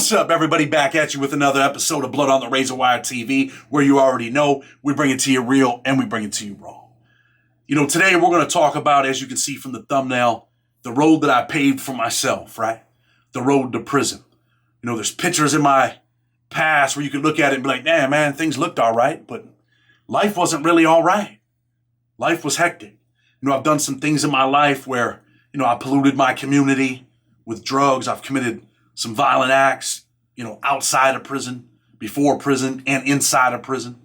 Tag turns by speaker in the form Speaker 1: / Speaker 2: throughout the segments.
Speaker 1: What's up, everybody? Back at you with another episode of Blood on the Razor Wire TV, where you already know we bring it to you real and we bring it to you raw. Today we're going to talk about, as you can see from the thumbnail, the road that I paved for myself, right? The road to prison. There's pictures in my past where you can look at it and be like, damn, man, things looked all right, but life wasn't really all right. Life was hectic. I've done some things in my life where, I polluted my community with drugs. I've committed some violent acts, outside of prison, before prison, and inside of prison.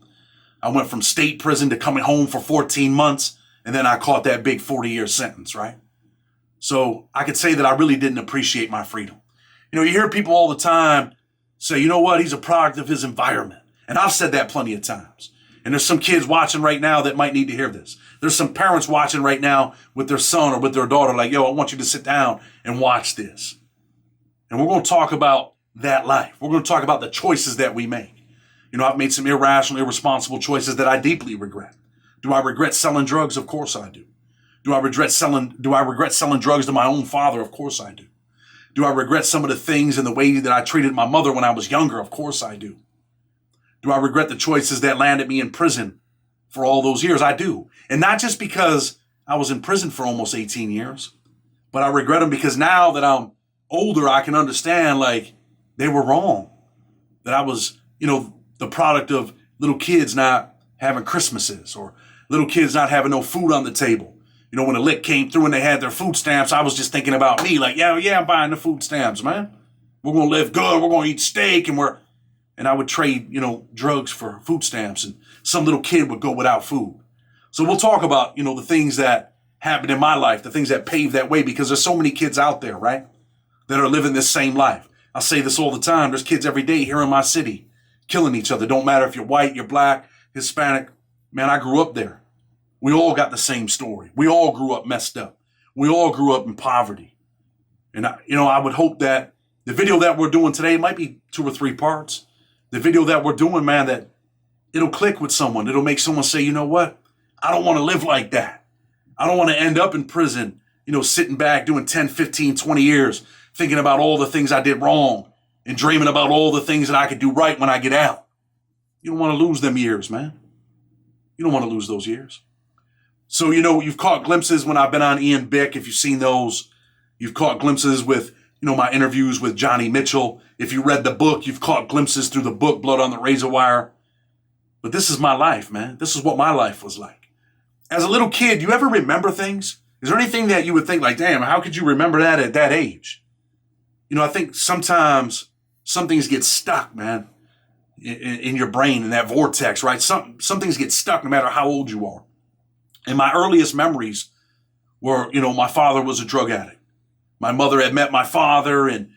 Speaker 1: I went from state prison to coming home for 14 months, and then I caught that big 40-year sentence, right? So I could say that I really didn't appreciate my freedom. You hear people all the time say, you know what, he's a product of his environment. And I've said that plenty of times. And there's some kids watching right now that might need to hear this. There's some parents watching right now with their son or with their daughter like, yo, I want you to sit down and watch this. And we're going to talk about that life. We're going to talk about the choices that we make. I've made some irrational, irresponsible choices that I deeply regret. Do I regret selling drugs? Of course I do. Do I regret selling drugs to my own father? Of course I do. Do I regret some of the things and the way that I treated my mother when I was younger? Of course I do. Do I regret the choices that landed me in prison for all those years? I do. And not just because I was in prison for almost 18 years, but I regret them because now that I'm older, I can understand like they were wrong. That I was, the product of little kids not having Christmases or little kids not having no food on the table. When the lick came through and they had their food stamps, I was just thinking about me like, yeah, I'm buying the food stamps, man. We're going to live good. We're going to eat steak and I would trade, drugs for food stamps, and some little kid would go without food. So we'll talk about, the things that happened in my life, the things that paved that way, because there's so many kids out there, right, that are living this same life. I say this all the time. There's kids every day here in my city killing each other. Don't matter if you're white, you're black, Hispanic. Man, I grew up there. We all got the same story. We all grew up messed up. We all grew up in poverty. And, I would hope that the video that we're doing today might be 2 or 3 parts. The video that we're doing, man, that it'll click with someone. It'll make someone say, you know what? I don't want to live like that. I don't want to end up in prison, sitting back doing 10, 15, 20 years, thinking about all the things I did wrong and dreaming about all the things that I could do right when I get out. You don't want to lose them years, man. You don't want to lose those years. So, you've caught glimpses when I've been on Ian Bick. If you've seen those, you've caught glimpses with, my interviews with Johnny Mitchell. If you read the book, you've caught glimpses through the book, Blood on the Razor Wire. But this is my life, man. This is what my life was like. As a little kid, you ever remember things? Is there anything that you would think like, damn, how could you remember that at that age? I think sometimes some things get stuck, man, in your brain, in that vortex, right? Some things get stuck no matter how old you are. And my earliest memories were, my father was a drug addict. My mother had met my father and,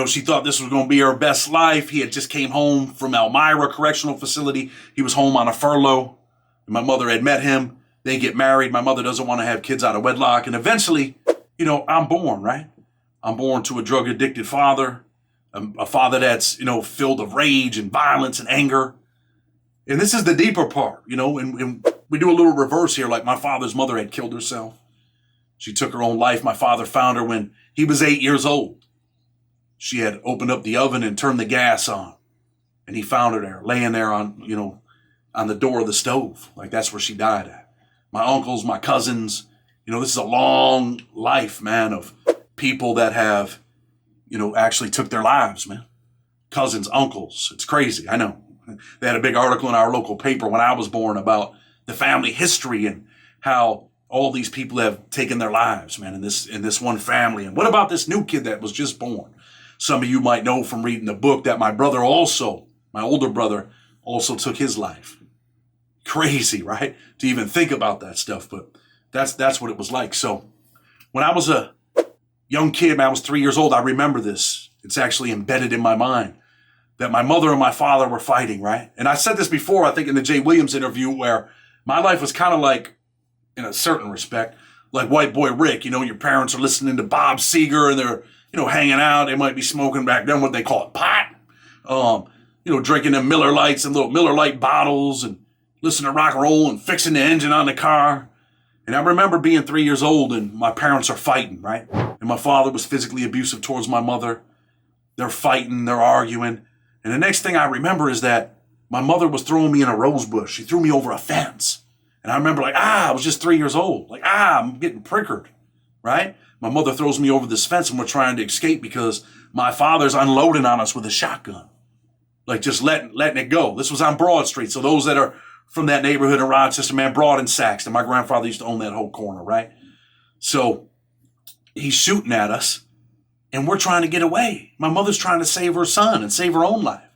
Speaker 1: she thought this was going to be her best life. He had just came home from Elmira Correctional Facility. He was home on a furlough. And my mother had met him. They get married. My mother doesn't want to have kids out of wedlock. And eventually, I'm born, right? I'm born to a drug addicted father, a father that's, filled of rage and violence and anger. And this is the deeper part, and we do a little reverse here. Like my father's mother had killed herself. She took her own life. My father found her when he was 8 years old. She had opened up the oven and turned the gas on. And he found her there, laying there on the door of the stove. Like that's where she died at. My uncles, my cousins, this is a long life, man, of people that have, actually took their lives, man. Cousins, uncles. It's crazy. I know. They had a big article in our local paper when I was born about the family history and how all these people have taken their lives, man, in this one family. And what about this new kid that was just born? Some of you might know from reading the book that my older brother also took his life. Crazy, right? To even think about that stuff, but that's what it was like. So when I was a young kid, man, I was 3 years old, I remember this. It's actually embedded in my mind that my mother and my father were fighting, right? And I said this before, I think in the Jay Williams interview, where my life was kind of like, in a certain respect, like White Boy Rick. Your parents are listening to Bob Seger and they're, hanging out. They might be smoking back then what they call it, pot. Drinking them Miller Lights and little Miller Light bottles and listening to rock and roll and fixing the engine on the car. And I remember being 3 years old and my parents are fighting, right? And my father was physically abusive towards my mother. They're fighting, they're arguing. And the next thing I remember is that my mother was throwing me in a rose bush. She threw me over a fence. And I remember I was just 3 years old. I'm getting prickered, right? My mother throws me over this fence and we're trying to escape because my father's unloading on us with a shotgun. Just letting it go. This was on Broad Street. So those that are from that neighborhood in Rochester, man, Broad and Saxton. My grandfather used to own that whole corner, right? So he's shooting at us and we're trying to get away. My mother's trying to save her son and save her own life.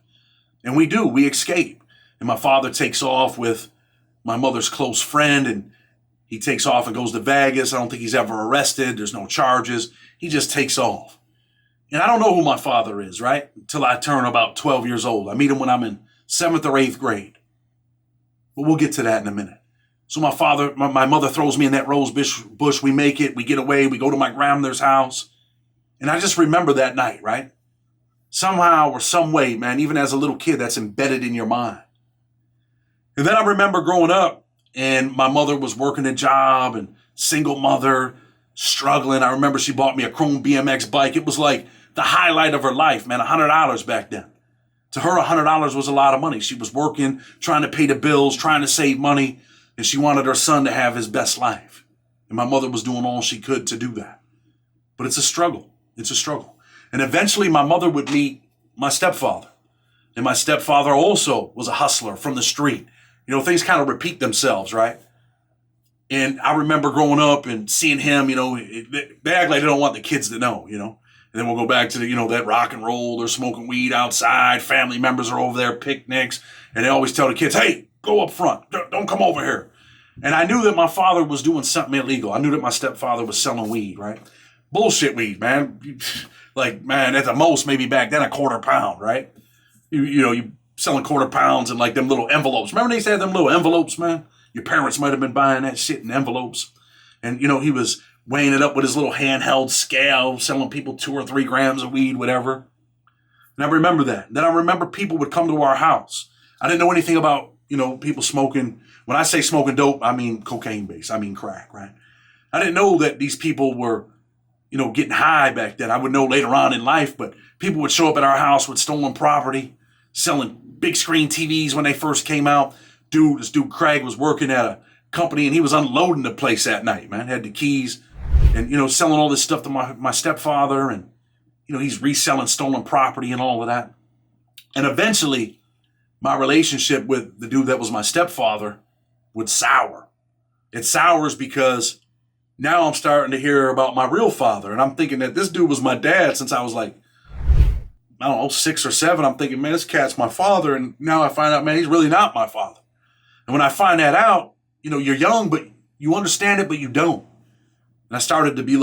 Speaker 1: And we escape. And my father takes off with my mother's close friend and he takes off and goes to Vegas. I don't think he's ever arrested. There's no charges. He just takes off. And I don't know who my father is, right? Until I turn about 12 years old. I meet him when I'm in 7th or 8th grade. But we'll get to that in a minute. So my mother throws me in that rose bush. We make it. We get away. We go to my grandmother's house. And I just remember that night, right? Somehow or some way, man, even as a little kid, that's embedded in your mind. And then I remember growing up and my mother was working a job and single mother, struggling. I remember she bought me a chrome BMX bike. It was like the highlight of her life, man, $100 back then. To her, $100 was a lot of money. She was working, trying to pay the bills, trying to save money, and she wanted her son to have his best life. And my mother was doing all she could to do that. But it's a struggle. It's a struggle. And eventually my mother would meet my stepfather. And my stepfather also was a hustler from the street. Things kind of repeat themselves, right? And I remember growing up and seeing him, they act like they don't want the kids to know, And then we'll go back to that rock and roll. They're smoking weed outside. Family members are over there, picnics. And they always tell the kids, hey, go up front. Don't come over here. And I knew that my father was doing something illegal. I knew that my stepfather was selling weed, right? Bullshit weed, man. Man, at the most, maybe back then, a quarter pound, right? You selling quarter pounds in them little envelopes. Remember they used to have them little envelopes, man? Your parents might have been buying that shit in envelopes. And, he was weighing it up with his little handheld scale, selling people 2 or 3 grams of weed, whatever. And I remember that. Then I remember people would come to our house. I didn't know anything about, people smoking. When I say smoking dope, I mean cocaine base. I mean crack, right? I didn't know that these people were, getting high back then. I would know later on in life, but people would show up at our house with stolen property, selling big screen TVs when they first came out. This dude Craig was working at a company and he was unloading the place that night, man. Had the keys and, selling all this stuff to my stepfather and, he's reselling stolen property and all of that. And eventually my relationship with the dude that was my stepfather would sour. It sours because now I'm starting to hear about my real father. And I'm thinking that this dude was my dad since I was 6 or 7. I'm thinking, man, this cat's my father. And now I find out, man, he's really not my father. And when I find that out, you're young, but you understand it, but you don't. And I started to be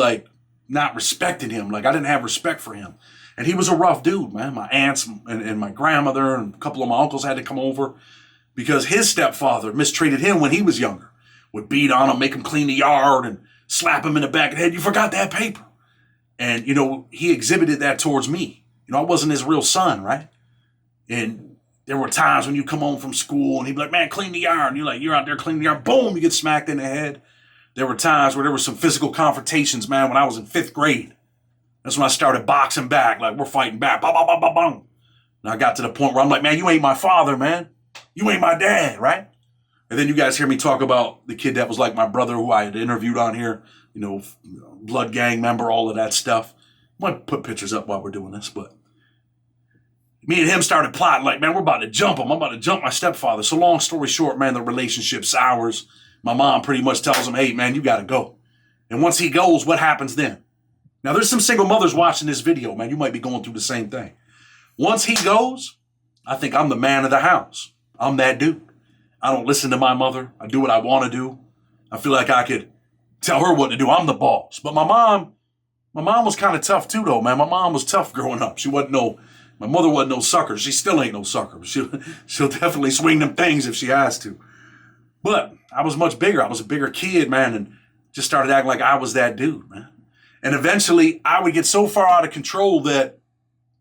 Speaker 1: not respecting him. I didn't have respect for him. And he was a rough dude, man. My aunts and my grandmother and a couple of my uncles had to come over because his stepfather mistreated him when he was younger. Would beat on him, make him clean the yard and slap him in the back of the head. You forgot that paper. And, he exhibited that towards me. I wasn't his real son, right? And there were times when you come home from school and he'd be like, man, clean the yard. And you're out there cleaning the yard. Boom, you get smacked in the head. There were times where there were some physical confrontations, man, when I was in 5th grade. That's when I started boxing back. We're fighting back. Bah, bah, bah, bah, bah. And I got to the point where I'm like, man, you ain't my father, man. You ain't my dad, right? And then you guys hear me talk about the kid that was like my brother who I had interviewed on here, blood gang member, all of that stuff. I might put pictures up while we're doing this, but me and him started plotting man, we're about to jump him. I'm about to jump my stepfather. So long story short, man, the relationship sours. My mom pretty much tells him, hey, man, you got to go. And once he goes, what happens then? Now, there's some single mothers watching this video, man. You might be going through the same thing. Once he goes, I think I'm the man of the house. I'm that dude. I don't listen to my mother. I do what I want to do. I feel like I could tell her what to do. I'm the boss. But my mom was kind of tough too, though, man. My mom was tough growing up. My mother wasn't no sucker. She still ain't no sucker. She'll definitely swing them things if she has to. But I was much bigger. I was a bigger kid, man, and just started acting like I was that dude, man. And eventually I would get so far out of control that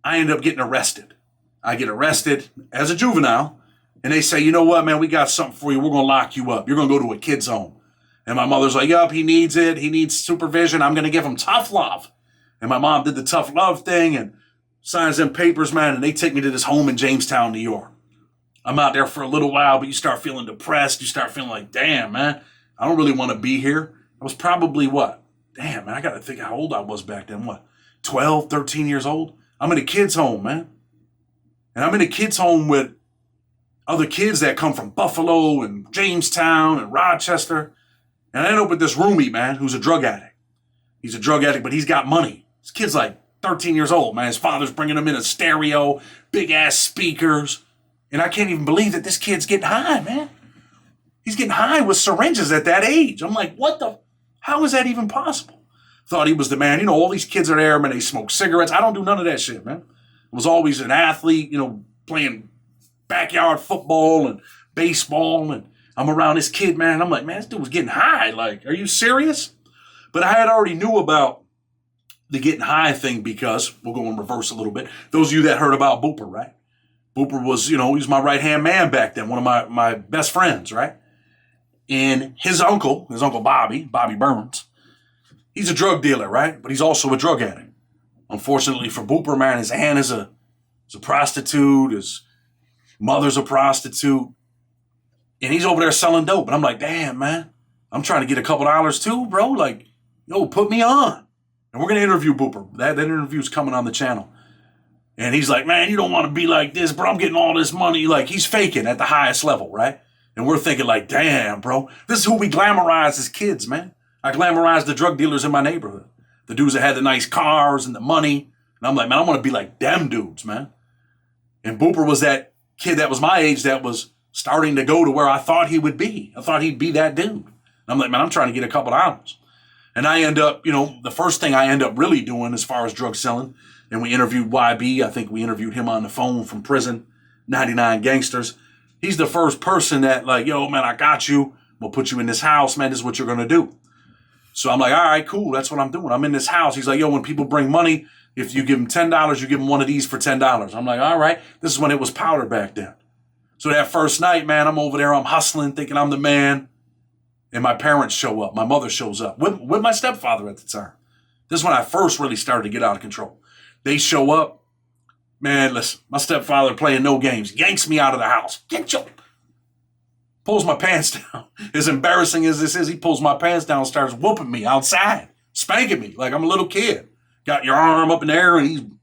Speaker 1: I ended up getting arrested. I get arrested as a juvenile, and they say, you know what, man, we got something for you. We're going to lock you up. You're going to go to a kid's home. And my mother's like, yup, he needs it. He needs supervision. I'm going to give him tough love. And my mom did the tough love thing, and signs them papers, man, and they take me to this home in Jamestown, New York. I'm out there for a little while, but you start feeling depressed. You start feeling like, damn, man, I don't really want to be here. I was probably what? Damn, man, I got to think how old I was back then. What, 12, 13 years old? I'm in a kid's home, man. And I'm in a kid's home with other kids that come from Buffalo and Jamestown and Rochester. And I end up with this roomie, man, who's a drug addict. He's a drug addict, but he's got money. This kid's like 13 years old, man. His father's bringing him in a stereo, big-ass speakers. And I can't even believe that this kid's getting high, man. He's getting high with syringes at that age. I'm like, how is that even possible? Thought he was the man. You know, all these kids are there, man. They smoke cigarettes. I don't do none of that shit, man. I was always an athlete, you know, playing backyard football and baseball. And I'm around this kid, man. I'm like, man, this dude was getting high. Like, are you serious? But I had already knew about the getting high thing because, we'll go in reverse a little bit. Those of you that heard about Booper, right? Booper was, you know, he was my right-hand man back then, one of my best friends, right? And his uncle Bobby Burns, he's a drug dealer, right? But he's also a drug addict. Unfortunately for Booper, man, his aunt is a prostitute, his mother's a prostitute, and he's over there selling dope. And I'm like, damn, man, I'm trying to get a couple dollars too, bro. Like, yo, put me on. And we're going to interview Booper. That interview's coming on the channel. And he's like, man, you don't want to be like this, bro. I'm getting all this money. Like, he's faking at the highest level, right? And we're thinking like, damn, bro, this is who we glamorize as kids, man. I glamorized the drug dealers in my neighborhood. The dudes that had the nice cars and the money. And I'm like, man, I want to be like them dudes, man. And Booper was that kid that was my age that was starting to go to where I thought he would be. I thought he'd be that dude. And I'm like, man, I'm trying to get a couple dollars. And I end up, you know, the first thing I end up really doing as far as drug selling, and we interviewed YB. I think we interviewed him on the phone from prison, 99 Gangsters. He's the first person that like, yo, man, I got you. We'll put you in this house, man. This is what you're going to do. So I'm like, all right, cool. That's what I'm doing. I'm in this house. He's like, yo, when people bring money, if you give them $10, you give them one of these for $10. I'm like, all right. This is when it was powder back then. So that first night, man, I'm over there. I'm hustling, thinking I'm the man. And my parents show up. My mother shows up with my stepfather at the time. This is when I first really started to get out of control. They show up. Man, listen, my stepfather playing no games, yanks me out of the house. Pulls my pants down. As embarrassing as this is, he pulls my pants down and starts whooping me outside, spanking me like I'm a little kid. Got your arm up in the air, and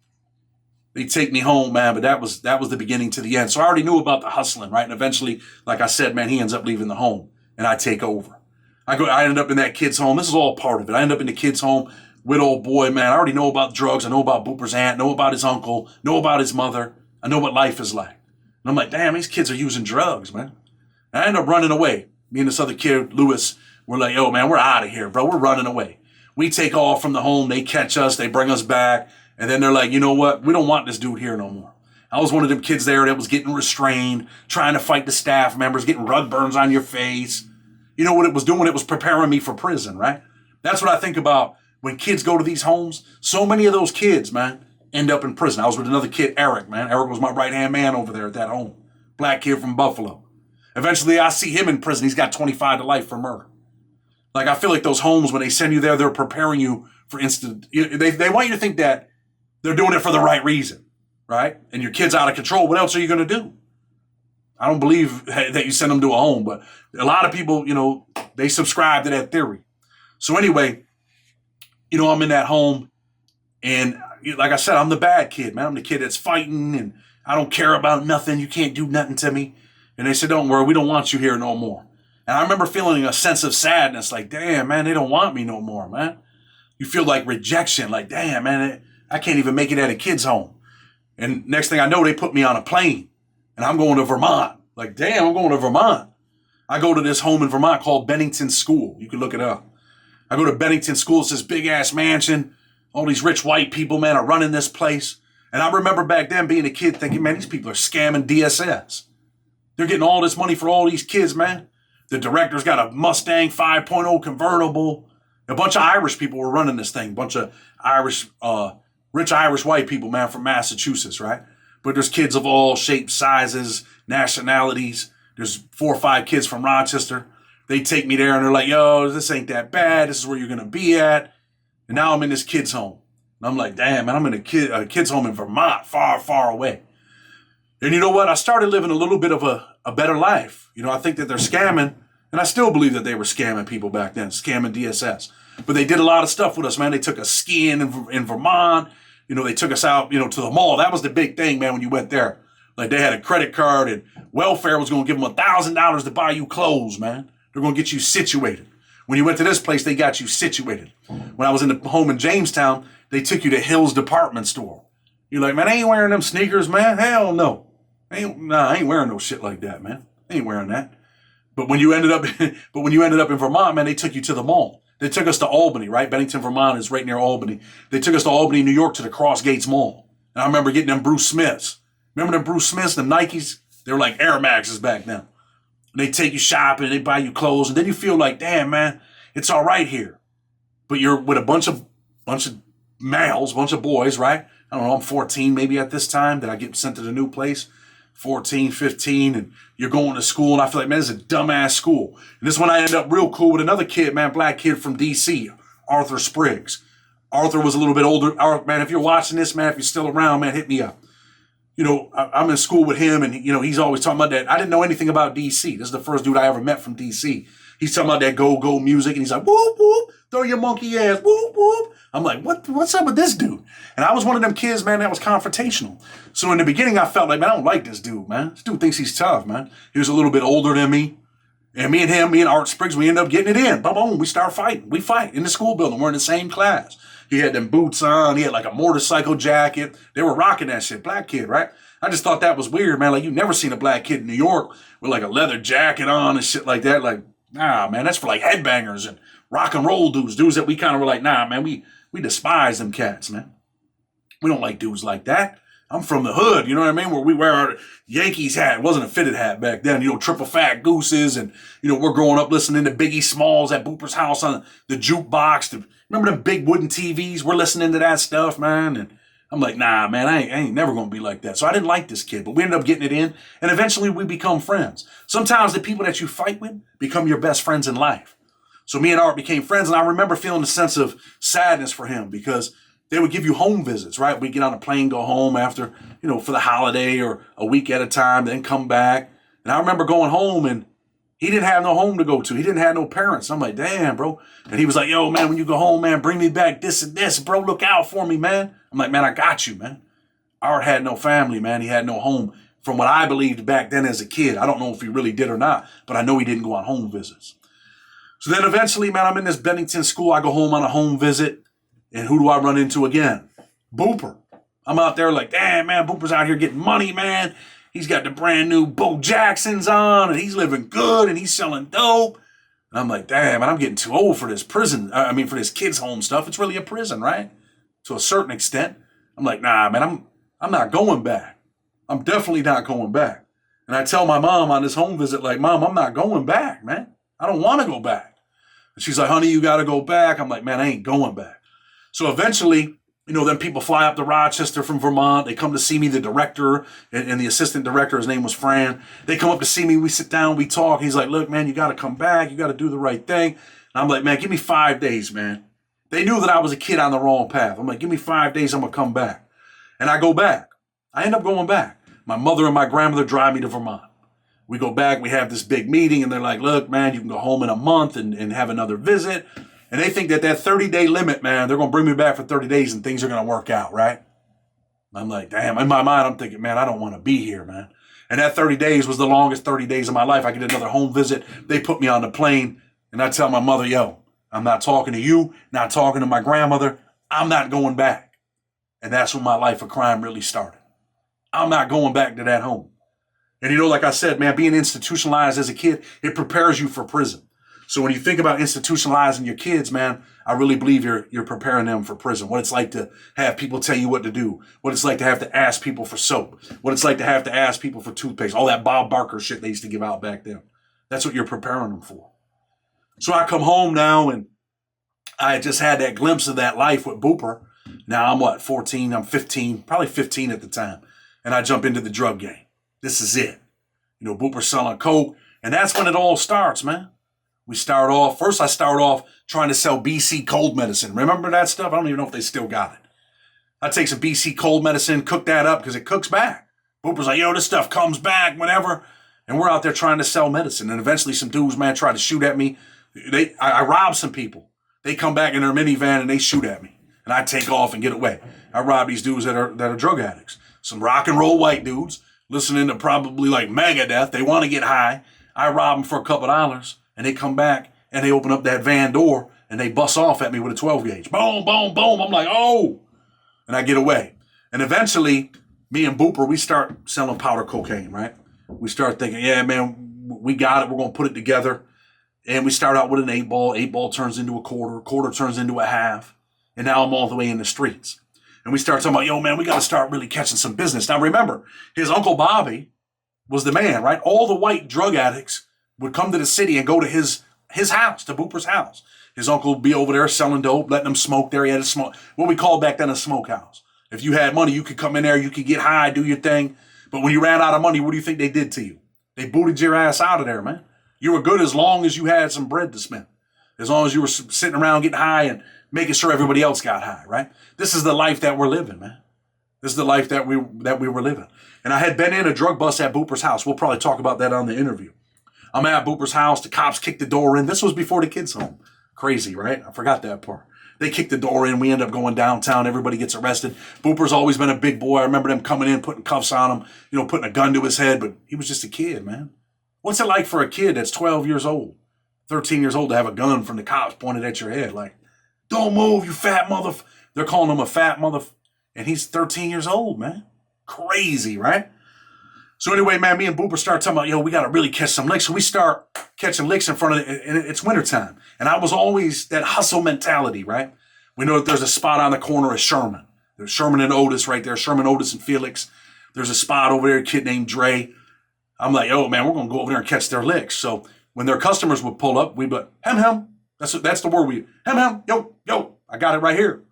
Speaker 1: they take me home, man. But that was the beginning to the end. So I already knew about the hustling, right? And eventually, like I said, man, he ends up leaving the home, and I take over. I end up in that kid's home. This is all part of it. I end up in the kid's home with old boy, man. I already know about drugs. I know about Booper's aunt, know about his uncle, know about his mother. I know what life is like. And I'm like, damn, these kids are using drugs, man. And I end up running away. Me and this other kid, Lewis, we're like, yo, man, we're out of here, bro. We're running away. We take off from the home. They catch us. They bring us back. And then they're like, you know what? We don't want this dude here no more. I was one of them kids there that was getting restrained, trying to fight the staff members, getting rug burns on your face. You know what it was doing? It was preparing me for prison, right? That's what I think about when kids go to these homes. So many of those kids, man, end up in prison. I was with another kid, Eric, man. Eric was my right-hand man over there at that home. Black kid from Buffalo. Eventually, I see him in prison. He's got 25 to life for murder. Like, I feel like those homes, when they send you there, they're preparing you for instant. They want you to think that they're doing it for the right reason, right? And your kid's out of control. What else are you going to do? I don't believe that you send them to a home, but a lot of people, you know, they subscribe to that theory. So anyway, you know, I'm in that home, and like I said, I'm the bad kid, man. I'm the kid that's fighting, and I don't care about nothing. You can't do nothing to me. And they said, don't worry, we don't want you here no more. And I remember feeling a sense of sadness, like, damn, man, they don't want me no more, man. You feel like rejection, like, damn, man, I can't even make it at a kid's home. And next thing I know, they put me on a plane, and I'm going to Vermont. Like, damn, I'm going to Vermont. I go to this home in Vermont called Bennington School. You can look it up. I go to Bennington School. It's this big-ass mansion. All these rich white people, man, are running this place. And I remember back then being a kid thinking, man, these people are scamming DSS. They're getting all this money for all these kids, man. The director's got a Mustang 5.0 convertible. A bunch of Irish people were running this thing. A bunch of Irish, rich Irish white people, man, from Massachusetts, right? But there's kids of all shapes, sizes, nationalities. There's 4 or 5 kids from Rochester. They take me there and they're like, yo, this ain't that bad. This is where you're going to be at. And now I'm in this kid's home. And I'm like, damn, man, I'm in a kid's home in Vermont, far, far away. And you know what? I started living a little bit of a better life. I think that they're scamming, and I still believe that they were scamming people back then, scamming DSS. But they did a lot of stuff with us, man. They took us skiing in Vermont. They took us out, to the mall. That was the big thing, man, when you went there. Like, they had a credit card, and welfare was going to give them $1,000 to buy you clothes, man. They're going to get you situated. When you went to this place, they got you situated. When I was in the home in Jamestown, they took you to Hill's department store. You're like, man, I ain't wearing them sneakers, man. Hell no. I ain't wearing no shit like that, man. I ain't wearing that. But when you ended up in Vermont, man, they took you to the mall. They took us to Albany, right? Bennington, Vermont is right near Albany. They took us to Albany, New York, to the Cross Gates Mall. And I remember getting them Bruce Smiths. Remember them Bruce Smiths, them Nikes? They were like Air Maxes back then. And they take you shopping, they buy you clothes, and then you feel like, damn, man, it's all right here. But you're with a bunch of males, bunch of boys, right? I don't know, I'm 14 maybe at this time that I get sent to the new place. 14, 15, and you're going to school, and I feel like, man, this is a dumbass school. And this is when I end up real cool with another kid, man, black kid from D.C., Arthur Spriggs. Arthur was a little bit older. Man, if you're watching this, man, if you're still around, man, hit me up. I'm in school with him, and, he's always talking about that. I didn't know anything about D.C. This is the first dude I ever met from D.C. He's talking about that go-go music, and he's like, whoop, whoop, throw your monkey ass, whoop, whoop. I'm like, what's up with this dude? And I was one of them kids, man, that was confrontational. So in the beginning, I felt like, man, I don't like this dude, man. This dude thinks he's tough, man. He was a little bit older than me. And me and Art Spriggs, we end up getting it in. Boom, boom, we start fighting. We fight in the school building. We're in the same class. He had them boots on. He had like a motorcycle jacket. They were rocking that shit. Black kid, right? I just thought that was weird, man. Like, you never seen a black kid in New York with like a leather jacket on and shit like that. Like, nah, man, that's for like headbangers and rock and roll dudes that we kind of were like, nah, man, we despise them cats, man. We don't like dudes like that. I'm from the hood, you know what I mean? Where we wear our Yankees hat. It wasn't a fitted hat back then, triple fat gooses. And, we're growing up listening to Biggie Smalls at Booper's house on the jukebox. Remember them big wooden TVs? We're listening to that stuff, man. And I'm like, nah, man, I ain't never going to be like that. So I didn't like this kid, but we ended up getting it in. And eventually we become friends. Sometimes the people that you fight with become your best friends in life. So me and Art became friends, and I remember feeling a sense of sadness for him because they would give you home visits, right? We'd get on a plane, go home after, for the holiday or a week at a time, then come back. And I remember going home, and he didn't have no home to go to. He didn't have no parents. I'm like, damn, bro. And he was like, yo, man, when you go home, man, bring me back this and this. Bro, look out for me, man. I'm like, man, I got you, man. Art had no family, man. He had no home. From what I believed back then as a kid, I don't know if he really did or not, but I know he didn't go on home visits. So then eventually, man, I'm in this Bennington school. I go home on a home visit. And who do I run into again? Booper. I'm out there like, damn, man, Booper's out here getting money, man. He's got the brand new Bo Jacksons on, and he's living good, and he's selling dope. And I'm like, damn, man, I'm getting too old for this prison. For this kids' home stuff. It's really a prison, right? To a certain extent. I'm like, nah, man, I'm not going back. I'm definitely not going back. And I tell my mom on this home visit, like, Mom, I'm not going back, man. I don't want to go back. And she's like, honey, you got to go back. I'm like, man, I ain't going back. So eventually, then people fly up to Rochester from Vermont. They come to see me, the director and the assistant director. His name was Fran. They come up to see me. We sit down. We talk. He's like, look, man, you got to come back. You got to do the right thing. And I'm like, man, give me 5 days, man. They knew that I was a kid on the wrong path. I'm like, give me 5 days. I'm going to come back. And I go back. I end up going back. My mother and my grandmother drive me to Vermont. We go back. We have this big meeting. And they're like, look, man, you can go home in a month and have another visit. And they think that 30-day limit, man, they're going to bring me back for 30 days and things are going to work out, right? I'm like, damn. In my mind, I'm thinking, man, I don't want to be here, man. And that 30 days was the longest 30 days of my life. I get another home visit. They put me on the plane, and I tell my mother, yo, I'm not talking to you, not talking to my grandmother. I'm not going back. And that's when my life of crime really started. I'm not going back to that home. And like I said, man, being institutionalized as a kid, it prepares you for prison. So when you think about institutionalizing your kids, man, I really believe you're preparing them for prison. What it's like to have people tell you what to do. What it's like to have to ask people for soap. What it's like to have to ask people for toothpaste. All that Bob Barker shit they used to give out back then. That's what you're preparing them for. So I come home now, and I just had that glimpse of that life with Booper. Now I'm 14? I'm 15, probably 15 at the time. And I jump into the drug game. This is it. Booper selling coke. And that's when it all starts, man. I start off trying to sell BC cold medicine. Remember that stuff? I don't even know if they still got it. I take some BC cold medicine, cook that up because it cooks back. Booper's like, yo, this stuff comes back whenever. And we're out there trying to sell medicine. And eventually some dudes, man, try to shoot at me. I rob some people. They come back in their minivan and they shoot at me. And I take off and get away. I rob these dudes that are drug addicts. Some rock and roll white dudes listening to probably like Megadeth. They want to get high. I rob them for a couple dollars. And they come back and they open up that van door and they bust off at me with a 12 gauge. Boom, boom, boom. I'm like, oh. And I get away. And eventually, me and Booper, we start selling powder cocaine, right? We start thinking, yeah, man, we got it. We're going to put it together. And we start out with an 8-ball. 8-ball turns into a quarter turns into a half. And now I'm all the way in the streets. And we start talking about, yo, man, we got to start really catching some business. Now, remember, his Uncle Bobby was the man, right? All the white drug addicts would come to the city and go to his house, to Booper's house. His uncle would be over there selling dope, letting them smoke there. He had a smoke, what we called back then a smokehouse. If you had money, you could come in there, you could get high, do your thing. But when you ran out of money, what do you think they did to you? They booted your ass out of there, man. You were good as long as you had some bread to spend. As long as you were sitting around getting high and making sure everybody else got high, right? This is the life that we're living, man. This is the life that we were living. And I had been in a drug bust at Booper's house. We'll probably talk about that on the interview. I'm at Booper's house. The cops kicked the door in. This was before the kids' home. Crazy, right? I forgot that part. They kick the door in. We end up going downtown. Everybody gets arrested. Booper's always been a big boy. I remember them coming in, putting cuffs on him, putting a gun to his head, but he was just a kid, man. What's it like for a kid that's 12 years old, 13 years old to have a gun from the cops pointed at your head? Like, don't move, you fat mother. They're calling him a fat mother. And he's 13 years old, man. Crazy, right? So anyway, man, me and Booper start talking about, yo, we got to really catch some licks. So we start catching licks in front of it, and it's wintertime. And I was always that hustle mentality, right? We know that there's a spot on the corner of Sherman. There's Sherman and Otis right there, Sherman, Otis, and Felix. There's a spot over there, a kid named Dre. I'm like, yo, man, we're going to go over there and catch their licks. So when their customers would pull up, we'd be like, hem. That's the word we, hem, yo, I got it right here.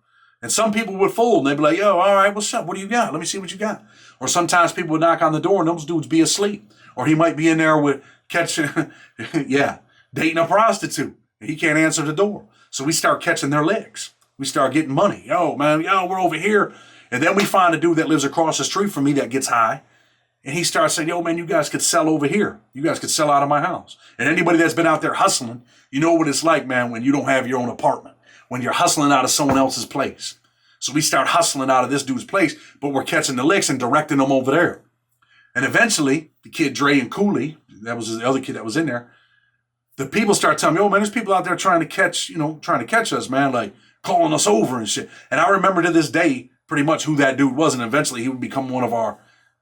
Speaker 1: And some people would fold, and they'd be like, yo, all right, what's up? What do you got? Let me see what you got. Or sometimes people would knock on the door, and those dudes be asleep. Or he might be in there with catching, dating a prostitute. And he can't answer the door. So we start catching their licks. We start getting money. Yo, man, we're over here. And then we find a dude that lives across the street from me that gets high. And he starts saying, yo, man, you guys could sell over here. You guys could sell out of my house. And anybody that's been out there hustling, you know what it's like, man, when you don't have your own apartment. When you're hustling out of someone else's place. So we start hustling out of this dude's place, but we're catching the licks and directing them over there. And eventually, the kid Dre and Cooley, that was the other kid that was in there, the people start telling me, oh, man, there's people out there trying to catch us, man, like calling us over and shit. And I remember to this day pretty much who that dude was, and eventually he would become one of our,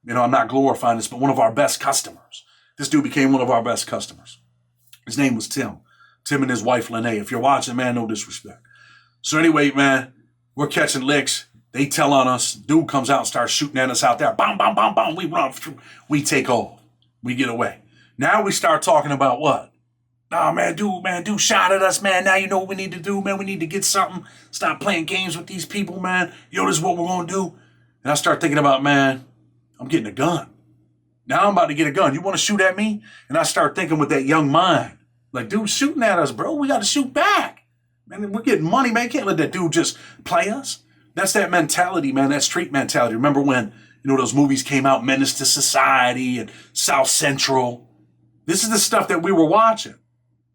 Speaker 1: I'm not glorifying this, but one of our best customers. This dude became one of our best customers. His name was Tim. Tim and his wife, Lene. If you're watching, man, no disrespect. So anyway, man, we're catching licks. They tell on us. Dude comes out and starts shooting at us out there. Bam, bam, bam, bam. We run. We take off. We get away. Now we start talking about what? Nah, man, dude shot at us, man. Now you know what we need to do, man. We need to get something. Stop playing games with these people, man. Yo, this is what we're going to do. And I start thinking about, man, I'm getting a gun. Now I'm about to get a gun. You want to shoot at me? And I start thinking with that young mind. Like, dude, shooting at us, bro. We got to shoot back. Man, we're getting money, man. Can't let that dude just play us. That's that mentality, man. That street mentality. Remember when, those movies came out, Menace to Society and South Central. This is the stuff that we were watching.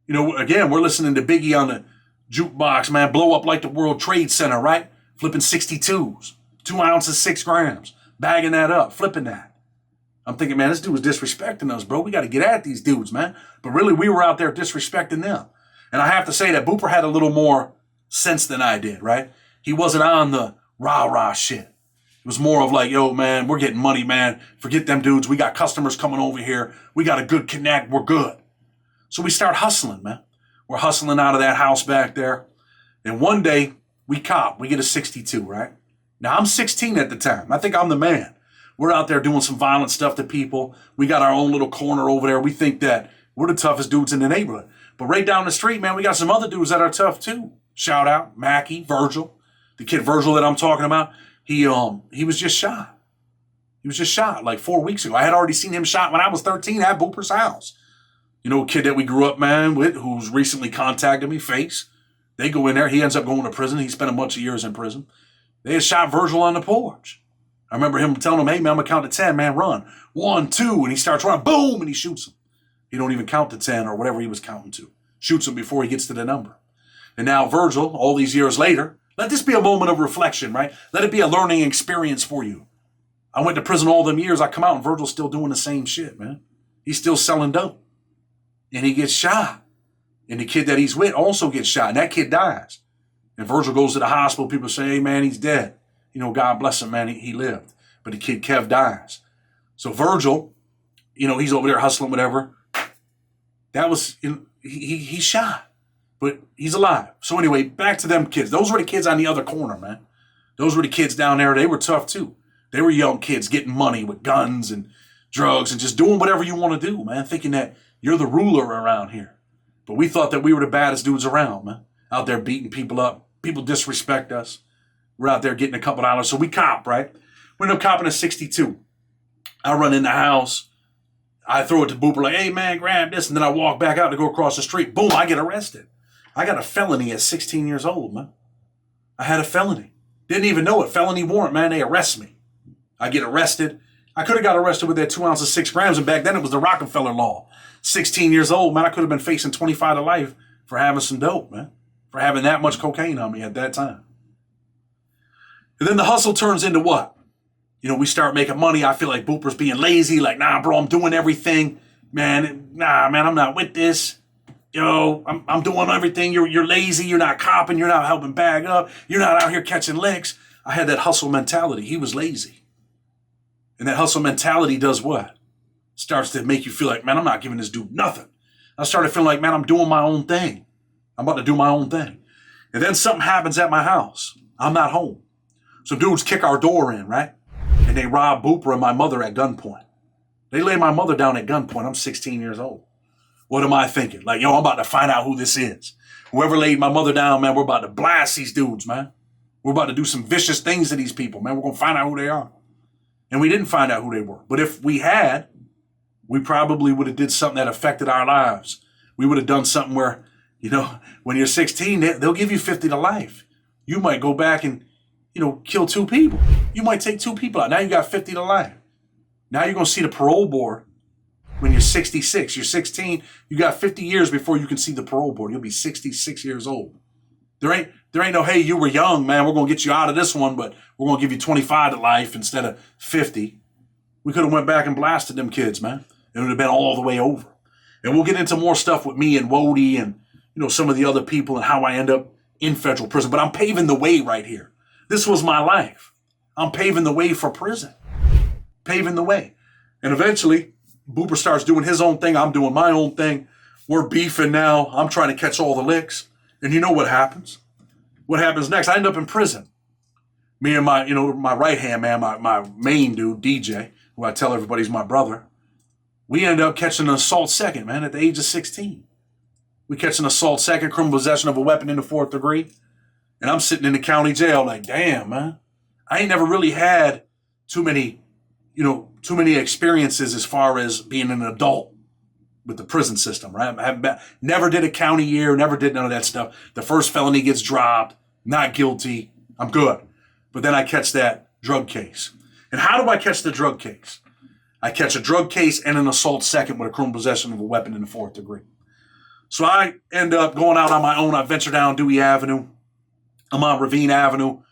Speaker 1: Again, we're listening to Biggie on the jukebox, man. Blow up like the World Trade Center, right? Flipping 62s, 2 ounces, 6 grams. Bagging that up, flipping that. I'm thinking, man, this dude was disrespecting us, bro. We got to get at these dudes, man. But really, we were out there disrespecting them. And I have to say that Booper had a little more sense than I did, right? He wasn't on the rah-rah shit. It was more of like, yo, man, we're getting money, man. Forget them dudes. We got customers coming over here. We got a good connect. We're good. So we start hustling, man. We're hustling out of that house back there. And one day, we get a 62, right? Now, I'm 16 at the time. I think I'm the man. We're out there doing some violent stuff to people. We got our own little corner over there. We think that we're the toughest dudes in the neighborhood. But right down the street, man, we got some other dudes that are tough too. Shout out, Mackie, Virgil. The kid Virgil that I'm talking about, he was just shot. He was just shot like 4 weeks ago. I had already seen him shot when I was 13 at Booper's house. A kid that we grew up, man, with, who's recently contacted me, Face. They go in there. He ends up going to prison. He spent a bunch of years in prison. They had shot Virgil on the porch. I remember him telling him, hey, man, I'm going to count to 10, man, run. 1, 2, and he starts running, boom, and he shoots him. He don't even count to 10 or whatever he was counting to. Shoots him before he gets to the number. And now Virgil, all these years later, let this be a moment of reflection, right? Let it be a learning experience for you. I went to prison all them years. I come out and Virgil's still doing the same shit, man. He's still selling dope. And he gets shot. And the kid that he's with also gets shot. And that kid dies. And Virgil goes to the hospital. People say, hey, man, he's dead. You know, God bless him, man. He lived. But the kid Kev dies. So Virgil, you know, he's over there hustling, whatever. That was, he's shot. But he's alive. So anyway, back to them kids. Those were the kids on the other corner, man. Those were the kids down there. They were tough too. They were young kids getting money with guns and drugs and just doing whatever you want to do, man. Thinking that you're the ruler around here. But we thought that we were the baddest dudes around, man. Out there beating people up. People disrespect us. We're out there getting a couple dollars. So we cop, right? We end up copping a 62. I run in the house. I throw it to Booper like, hey, man, grab this. And then I walk back out to go across the street. Boom, I get arrested. I got a felony at 16 years old, man. I had a felony. Didn't even know it. Felony warrant, man. They arrest me. I get arrested. I could have got arrested with that 2 ounces, 6 grams. And back then it was the Rockefeller law. 16 years old, man. I could have been facing 25 to life for having some dope, man. For having that much cocaine on me at that time. And then the hustle turns into what? You know, we start making money. I feel like Booper's being lazy. Like, nah, bro, I'm doing everything. Man, I'm not with this. Yo, I'm doing everything. You're lazy. You're not copping. You're not helping bag up. You're not out here catching licks. I had that hustle mentality. He was lazy. And that hustle mentality does what? Starts to make you feel like, man, I'm not giving this dude nothing. I started feeling like, man, I'm doing my own thing. I'm about to do my own thing. And then something happens at my house. I'm not home. Some dudes kick our door in, right? And they rob Booper and my mother at gunpoint. They lay my mother down at gunpoint. I'm 16 years old. What am I thinking? Like, yo, I'm about to find out who this is. Whoever laid my mother down, man, we're about to blast these dudes, man. We're about to do some vicious things to these people, man. We're going to find out who they are. And we didn't find out who they were. But if we had, we probably would have did something that affected our lives. We would have done something where, you know, when you're 16, they'll give you 50 to life. You might go back and, you know, kill 2 people. You might take 2 people out. Now you got 50 to life. Now you're going to see the parole board when you're 66. You're 16. You got 50 years before you can see the parole board. You'll be 66 years old. There ain't no, hey, you were young, man. We're going to get you out of this one, but we're going to give you 25 to life instead of 50. We could have went back and blasted them kids, man. It would have been all the way over. And we'll get into more stuff with me and Wody and, you know, some of the other people and how I end up in federal prison. But I'm paving the way right here. This was my life. I'm paving the way for prison. Paving the way. And eventually, Booper starts doing his own thing. I'm doing my own thing. We're beefing now. I'm trying to catch all the licks. And you know what happens? What happens next? I end up in prison. Me and my, you know, my right-hand man, my main dude, DJ, who I tell everybody's my brother, we end up catching an assault second, man, at the age of 16. We catch an assault second, criminal possession of a weapon in the 4th degree. And I'm sitting in the county jail like, damn, man. I ain't never really had too many experiences as far as being an adult with the prison system, right? Never did a county year, never did none of that stuff. The first felony gets dropped, not guilty, I'm good. But then I catch that drug case. And how do I catch the drug case? I catch a drug case and an assault second with a criminal possession of a weapon in the 4th degree. So I end up going out on my own. I venture down Dewey Avenue. I'm on Ravine Avenue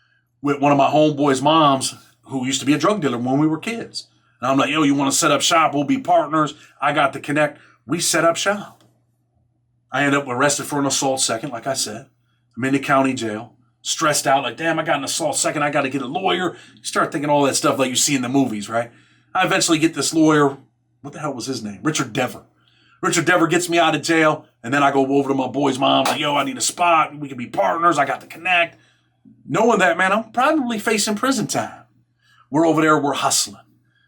Speaker 1: with one of my homeboys' moms who used to be a drug dealer when we were kids. And I'm like, yo, you want to set up shop? We'll be partners. I got the connect. We set up shop. I end up arrested for an assault second, like I said. I'm in the county jail, stressed out, like, damn, I got an assault second. I got to get a lawyer. You start thinking all that stuff like you see in the movies, right? I eventually get this lawyer. What the hell was his name? Richard Dever. Richard Dever gets me out of jail, and then I go over to my boy's mom, like, yo, I need a spot. We can be partners. I got the connect. Knowing that, man, I'm probably facing prison time. We're over there, we're hustling.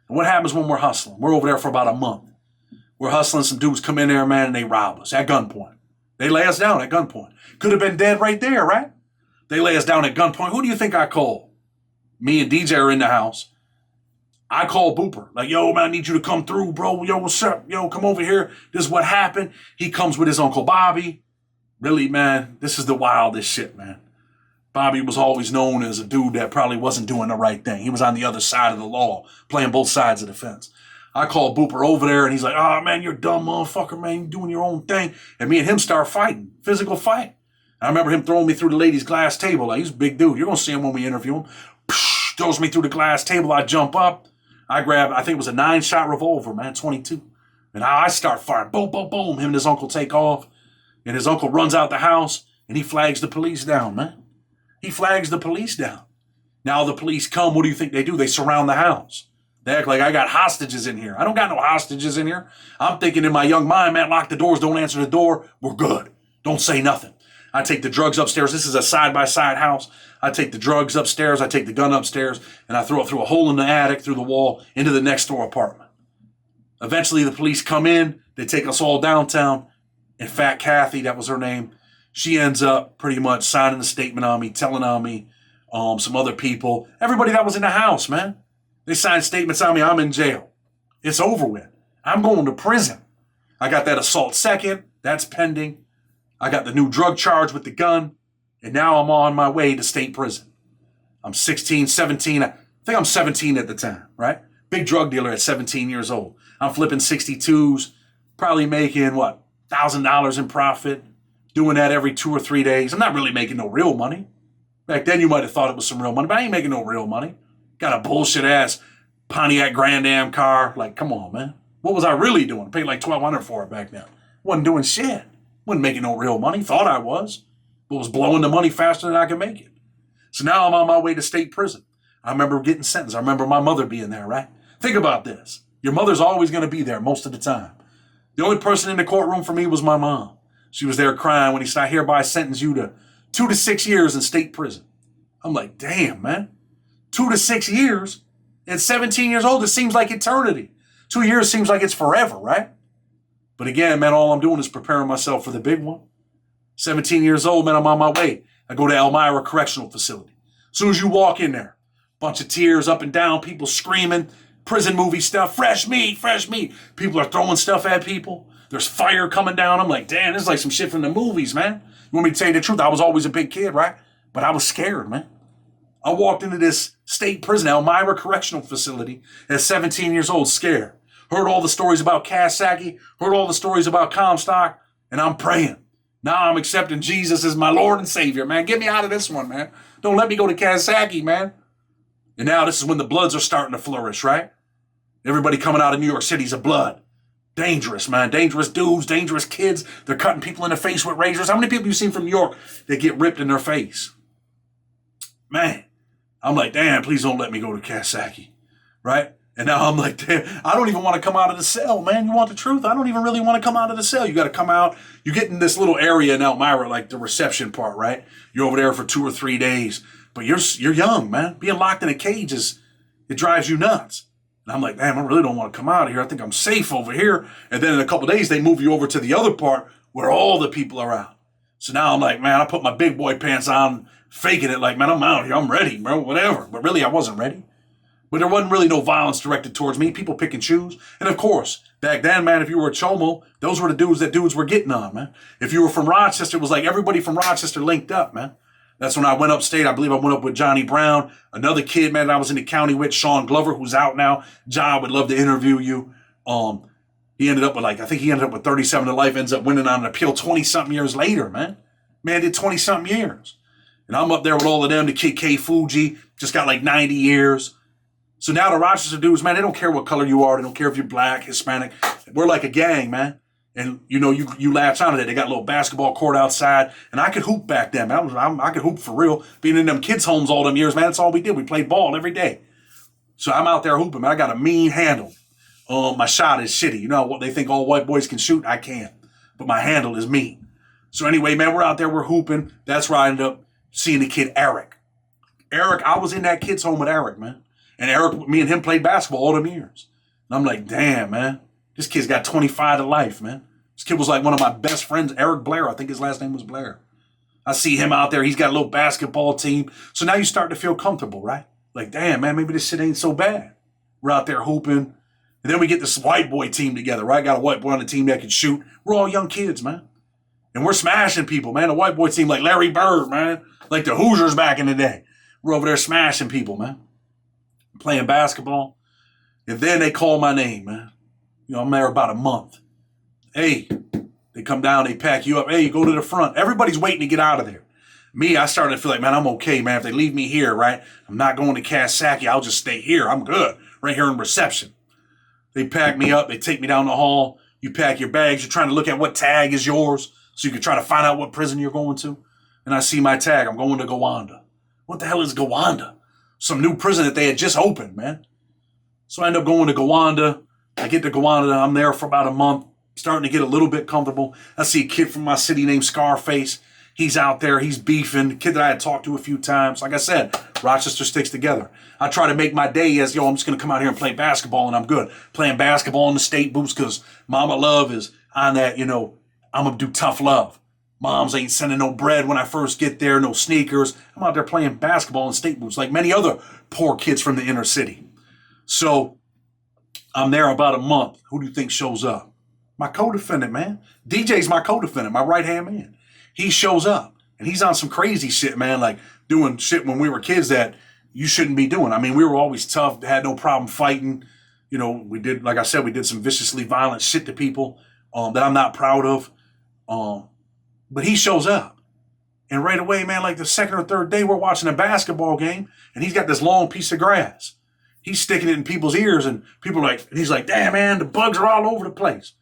Speaker 1: And what happens when we're hustling? We're over there for about a month. We're hustling. Some dudes come in there, man, and they rob us at gunpoint. They lay us down at gunpoint. Could have been dead right there, right? They lay us down at gunpoint. Who do you think I call? Me and DJ are in the house. I call Booper. Like, yo, man, I need you to come through, bro. Yo, what's up? Yo, come over here. This is what happened. He comes with his Uncle Bobby. Really, man, this is the wildest shit, man. Bobby was always known as a dude that probably wasn't doing the right thing. He was on the other side of the law, playing both sides of the fence. I called Booper over there, and he's like, "Oh, man, you're a dumb motherfucker, man. You're doing your own thing." And me and him start fighting, physical fight. I remember him throwing me through the lady's glass table. Like, he's a big dude. You're going to see him when we interview him. Throws me through the glass table. I jump up. I grab, I think it was a 9-shot revolver, man, 22. And I start firing. Boom, boom, boom. Him and his uncle take off. And his uncle runs out the house, and he flags the police down, man. He flags the police down. Now the police come. What do you think they do? They surround the house. They act like I got hostages in here. I don't got no hostages in here. I'm thinking in my young mind, man, lock the doors, don't answer the door. We're good. Don't say nothing. I take the drugs upstairs. This is a side-by-side house. I take the drugs upstairs. I take the gun upstairs, and I throw it through a hole in the attic, through the wall, into the next door apartment. Eventually, the police come in. They take us all downtown. And Fat Kathy, that was her name, she ends up pretty much signing a statement on me, telling on me, some other people, everybody that was in the house, man. They signed statements on me. I'm in jail. It's over with. I'm going to prison. I got that assault second. That's pending. I got the new drug charge with the gun. And now I'm on my way to state prison. I'm 16, 17. I think I'm 17 at the time, right? Big drug dealer at 17 years old. I'm flipping 62s, probably making, what, $1,000 in profit. Doing that every 2 or 3 days. I'm not really making no real money. Back then you might have thought it was some real money, but I ain't making no real money. Got a bullshit ass Pontiac Grand Am car. Like, come on, man. What was I really doing? I paid like $1,200 for it back then. Wasn't doing shit. Wasn't making no real money. Thought I was. But was blowing the money faster than I could make it. So now I'm on my way to state prison. I remember getting sentenced. I remember my mother being there, right? Think about this. Your mother's always going to be there most of the time. The only person in the courtroom for me was my mom. She was there crying when he said, "I hereby sentence you to 2 to 6 years in state prison." I'm like, damn, man. 2 to 6 years? At 17 years old, it seems like eternity. 2 years seems like it's forever, right? But again, man, all I'm doing is preparing myself for the big one. 17 years old, man, I'm on my way. I go to Elmira Correctional Facility. As soon as you walk in there, bunch of tears up and down, people screaming, prison movie stuff, fresh meat, fresh meat. People are throwing stuff at people. There's fire coming down. I'm like, damn, this is like some shit from the movies, man. You want me to tell you the truth? I was always a big kid, right? But I was scared, man. I walked into this state prison, Elmira Correctional Facility, at 17 years old, scared. Heard all the stories about Cashapp, heard all the stories about Comstock, and I'm praying. Now I'm accepting Jesus as my Lord and Savior, man. Get me out of this one, man. Don't let me go to Cashapp, man. And now this is when the Bloods are starting to flourish, right? Everybody coming out of New York City's a Blood. Dangerous, man. Dangerous dudes, dangerous kids. They're cutting people in the face with razors. How many people you seen from New York that get ripped in their face? Man, I'm like, damn, please don't let me go to Cashapp, right? And now I'm like, damn, I don't even want to come out of the cell, man. You want the truth? I don't even really want to come out of the cell. You got to come out. You get in this little area in Elmira, like the reception part, right? You're over there for 2 or 3 days, but you're young, man. Being locked in a cage it drives you nuts. And I'm like, damn, I really don't want to come out of here. I think I'm safe over here. And then in a couple of days, they move you over to the other part where all the people are out. So now I'm like, man, I put my big boy pants on, faking it like, man, I'm out here. I'm ready, bro, whatever. But really, I wasn't ready. But there wasn't really no violence directed towards me. People pick and choose. And of course, back then, man, if you were a chomo, those were the dudes that dudes were getting on, man. If you were from Rochester, it was like everybody from Rochester linked up, man. That's when I went upstate. I believe I went up with Johnny Brown, another kid, man, that I was in the county with, Sean Glover, who's out now. John would love to interview you. He ended up with I think he ended up with 37 to life, ends up winning on an appeal 20-something years later, man. Man did 20-something years. And I'm up there with all of them. The kid K. Fuji just got like 90 years. So now the Rochester dudes, man, they don't care what color you are. They don't care if you're black, Hispanic. We're like a gang, man. And, you know, you latch onto that. They got a little basketball court outside. And I could hoop back then, man. I could hoop for real. Being in them kids' homes all them years, man, that's all we did. We played ball every day. So I'm out there hooping, man. I got a mean handle. My shot is shitty. You know what they think all white boys can shoot? I can't. But my handle is mean. So anyway, man, we're out there. We're hooping. That's where I ended up seeing the kid Eric. I was in that kid's home with Eric, man. And Eric, me and him played basketball all them years. And I'm like, damn, man. This kid's got 25 to life, man. This kid was like one of my best friends, Eric Blair. I think his last name was Blair. I see him out there. He's got a little basketball team. So now you start to feel comfortable, right? Like, damn, man, maybe this shit ain't so bad. We're out there hooping. And then we get this white boy team together, right? Got a white boy on the team that can shoot. We're all young kids, man. And we're smashing people, man. The white boy team like Larry Bird, man. Like the Hoosiers back in the day. We're over there smashing people, man. Playing basketball. And then they call my name, man. I'm there about a month. Hey, they come down, they pack you up. Hey, you go to the front. Everybody's waiting to get out of there. Me, I started to feel like, man, I'm okay, man. If they leave me here, right, I'm not going to Cashapp. I'll just stay here. I'm good. Right here in reception. They pack me up. They take me down the hall. You pack your bags. You're trying to look at what tag is yours so you can try to find out what prison you're going to. And I see my tag. I'm going to Gowanda. What the hell is Gowanda? Some new prison that they had just opened, man. So I end up going to Gowanda. I get to Gowanda. I'm there for about a month, starting to get a little bit comfortable. I see a kid from my city named Scarface. He's out there. He's beefing. A kid that I had talked to a few times. Like I said, Rochester sticks together. I try to make my day as, I'm just going to come out here and play basketball, and I'm good. Playing basketball in the state boots because Mama Love is on that, I'm going to do tough love. Moms ain't sending no bread when I first get there, no sneakers. I'm out there playing basketball in state boots like many other poor kids from the inner city. So I'm there about a month. Who do you think shows up? My co-defendant, man. DJ's my co-defendant, my right-hand man. He shows up, and he's on some crazy shit, man, like doing shit when we were kids that you shouldn't be doing. I mean, we were always tough, had no problem fighting. We did, like I said, we did some viciously violent shit to people that I'm not proud of. But he shows up. And right away, man, like the second or third day, we're watching a basketball game, and he's got this long piece of grass. He's sticking it in people's ears, and people are like, and he's like, damn, man, the bugs are all over the place.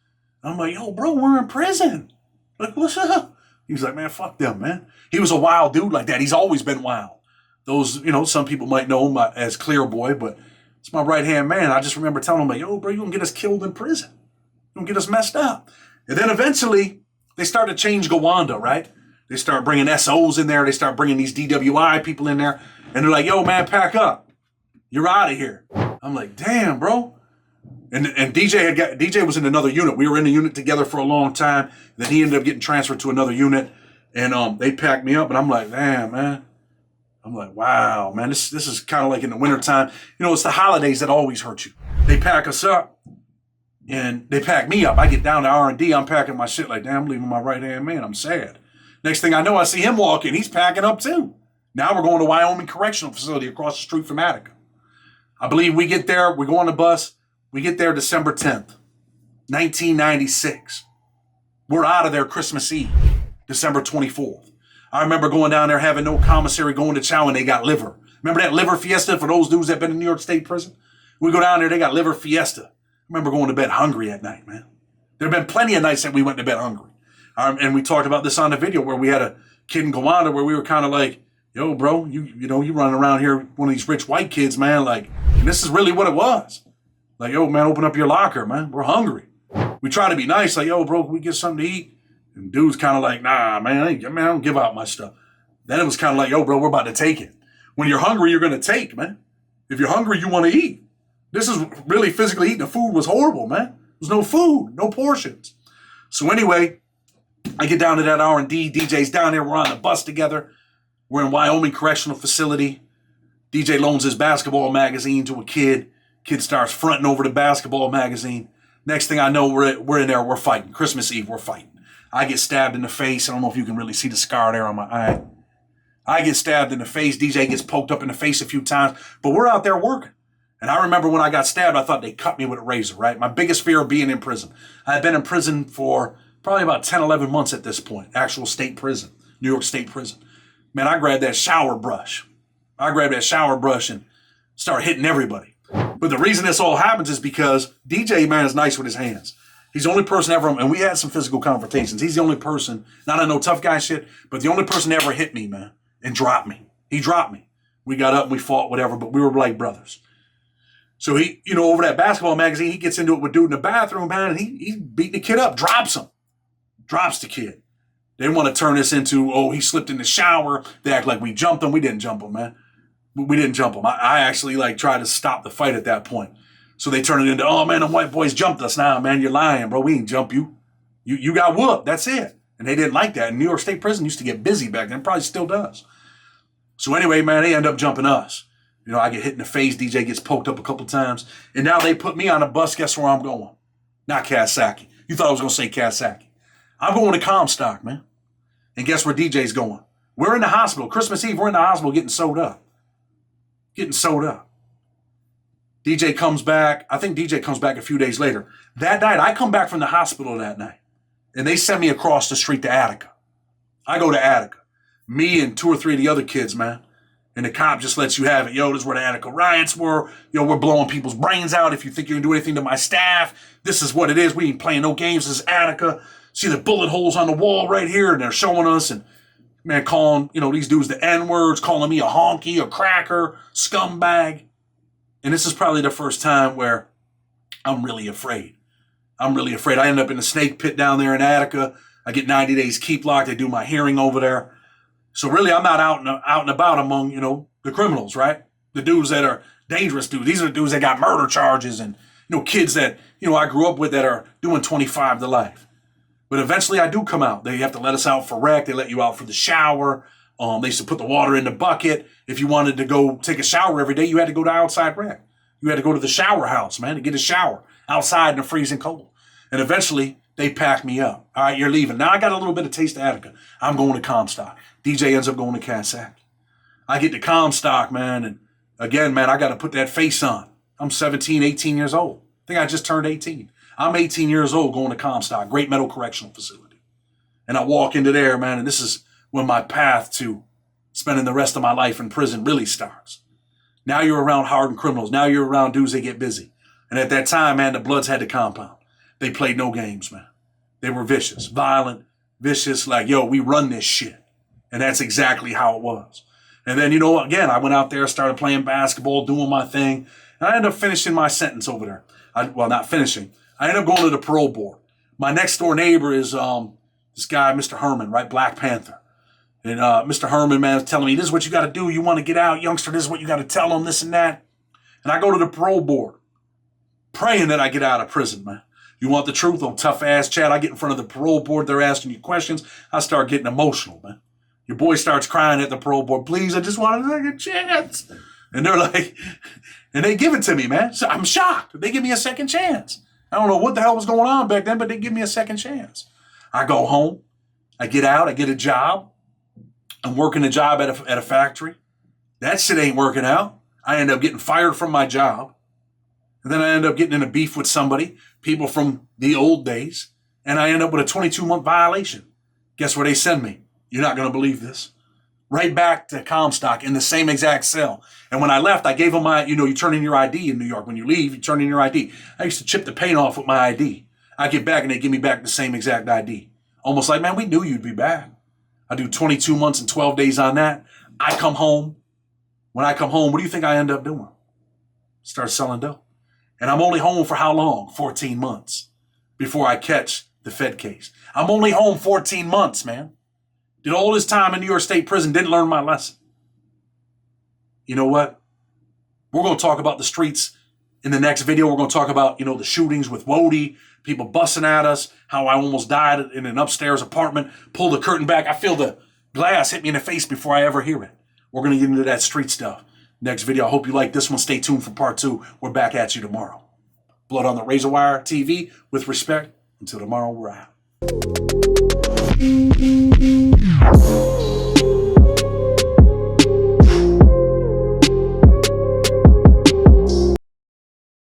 Speaker 1: And I'm like, yo, bro, we're in prison. Like, what's up? He's like, man, fuck them, man. He was a wild dude like that. He's always been wild. Those, some people might know him as Clear Boy, but it's my right-hand man. I just remember telling him, like, yo, bro, you're going to get us killed in prison. You're going to get us messed up. And then eventually, they start to change Gowanda, right? They start bringing SOs in there. They start bringing these DWI people in there. And they're like, yo, man, pack up. You're out of here. I'm like, damn, bro. And DJ was in another unit. We were in the unit together for a long time. Then he ended up getting transferred to another unit. And they packed me up. And I'm like, damn, man. I'm like, wow, man. This is kind of like in the wintertime. It's the holidays that always hurt you. They pack us up. And they pack me up. I get down to R&D. I'm packing my shit like, damn, I'm leaving my right-hand man. I'm sad. Next thing I know, I see him walking. He's packing up too. Now we're going to Wyoming Correctional Facility across the street from Attica. I believe we get there. We go on the bus. We get there December 10th, 1996. We're out of there Christmas Eve, December 24th. I remember going down there, having no commissary, going to chow, and they got liver. Remember that liver fiesta for those dudes that been in New York State prison? We go down there, they got liver fiesta. I remember going to bed hungry at night, man. There have been plenty of nights that we went to bed hungry. And we talked about this on the video where we had a kid in Gowanda where we were kind of like, yo, bro, you running around here, one of these rich white kids, man, like, and this is really what it was. Like, yo, man, open up your locker, man. We're hungry. We try to be nice, like, yo, bro, can we get something to eat? And dude's kind of like, nah, man, I don't give out my stuff. Then it was kind of like, yo, bro, we're about to take it. When you're hungry, you're going to take, man. If you're hungry, you want to eat. This is really physically eating. The food was horrible, man. There's no food, no portions. So anyway, I get down to that R&D. DJ's down there. We're on the bus together. We're in Wyoming Correctional Facility. DJ loans his basketball magazine to a kid. Kid starts fronting over the basketball magazine. Next thing I know, we're in there. We're fighting. Christmas Eve, we're fighting. I get stabbed in the face. I don't know if you can really see the scar there on my eye. I get stabbed in the face. DJ gets poked up in the face a few times. But we're out there working. And I remember when I got stabbed, I thought they cut me with a razor, right? My biggest fear of being in prison. I had been in prison for probably about 10, 11 months at this point. Actual state prison. New York State prison. Man, I grabbed that shower brush. And started hitting everybody. But the reason this all happens is because DJ, man, is nice with his hands. He's the only person ever, and we had some physical confrontations. He's the only person, not on no tough guy shit, but the only person that ever hit me, man, and dropped me. He dropped me. We got up and we fought, whatever, but we were like brothers. So he, over that basketball magazine, he gets into it with dude in the bathroom, man, and he's beating the kid up, drops him. Drops the kid. They want to turn this into, oh, he slipped in the shower. They act like we jumped him. We didn't jump him, man. We didn't jump him. I actually tried to stop the fight at that point. So they turn it into, oh, man, them white boys jumped us. Nah, man, you're lying, bro. We didn't jump you. You got whooped. That's it. And they didn't like that. And New York State Prison used to get busy back then. Probably still does. So anyway, man, they end up jumping us. I get hit in the face. DJ gets poked up a couple times. And now they put me on a bus. Guess where I'm going? Not Cashapp. You thought I was going to say Cashapp. I'm going to Comstock, man. And guess where DJ's going? We're in the hospital. Christmas Eve, we're in the hospital getting sewed up. DJ comes back. I think DJ comes back a few days later. That night, I come back from the hospital that night. And they send me across the street to Attica. I go to Attica. Me and 2 or 3 of the other kids, man. And the cop just lets you have it. Yo, this is where the Attica riots were. Yo, we're blowing people's brains out. If you think you can do anything to my staff, this is what it is. We ain't playing no games. This is Attica. See the bullet holes on the wall right here. And they're showing us. And, man, calling, these dudes the N-words, calling me a honky, a cracker, scumbag. And this is probably the first time where I'm really afraid. I end up in the snake pit down there in Attica. I get 90 days keep locked. They do my hearing over there. So really, I'm not out and about among, the criminals, right? The dudes that are dangerous dudes. These are the dudes that got murder charges and, kids that, I grew up with that are doing 25 to life. But eventually I do come out. They have to let us out for rec. They let you out for the shower. They used to put the water in the bucket. If you wanted to go take a shower every day, you had to go to outside rec. You had to go to the shower house, man, to get a shower outside in the freezing cold. And eventually, they pack me up. All right, you're leaving. Now I got a little bit of taste of Attica. I'm going to Comstock. DJ ends up going to Cashapp. I get to Comstock, man, and again, man, I got to put that face on. I'm 17, 18 years old. I think I just turned 18. I'm 18 years old going to Comstock, Great Meadow Correctional Facility. And I walk into there, man, and this is when my path to spending the rest of my life in prison really starts. Now you're around hardened criminals. Now you're around dudes that get busy. And at that time, man, the Bloods had the compound. They played no games, man. They were vicious, violent, vicious, like, yo, we run this shit. And that's exactly how it was. And then, again, I went out there, started playing basketball, doing my thing. And I ended up finishing my sentence over there. Not finishing. I ended up going to the parole board. My next door neighbor is this guy, Mr. Herman, right? Black Panther. And Mr. Herman, man, is telling me, this is what you got to do. You want to get out, youngster, this is what you got to tell them, this and that. And I go to the parole board, praying that I get out of prison, man. You want the truth? On Tough Ass Chat, I get in front of the parole board. They're asking you questions. I start getting emotional, man. Your boy starts crying at the parole board. Please, I just want a second chance. And they're like, and they give it to me, man. So I'm shocked. They give me a second chance. I don't know what the hell was going on back then, but they give me a second chance. I go home. I get out. I get a job. I'm working a job at a factory. That shit ain't working out. I end up getting fired from my job. And then I end up getting in a beef with somebody, people from the old days, and I end up with a 22-month violation. Guess where they send me? You're not going to believe this. Right back to Comstock in the same exact cell. And when I left, I gave them my, you turn in your ID in New York. When you leave, you turn in your ID. I used to chip the paint off with my ID. I get back and they give me back the same exact ID. Almost like, man, we knew you'd be back. I do 22 months and 12 days on that. I come home. When I come home, what do you think I end up doing? Start selling dope. And I'm only home for how long? 14 months before I catch the Fed case. I'm only home 14 months, man. Did all this time in New York State prison, didn't learn my lesson. You know what? We're going to talk about the streets in the next video. We're going to talk about, the shootings with Wody, people busting at us, how I almost died in an upstairs apartment, pulled the curtain back. I feel the glass hit me in the face before I ever hear it. We're going to get into that street stuff. Next video. I hope you like this one. Stay tuned for part 2. We're back at you tomorrow. Blood on the Razor Wire TV. With respect. Until tomorrow, we're out.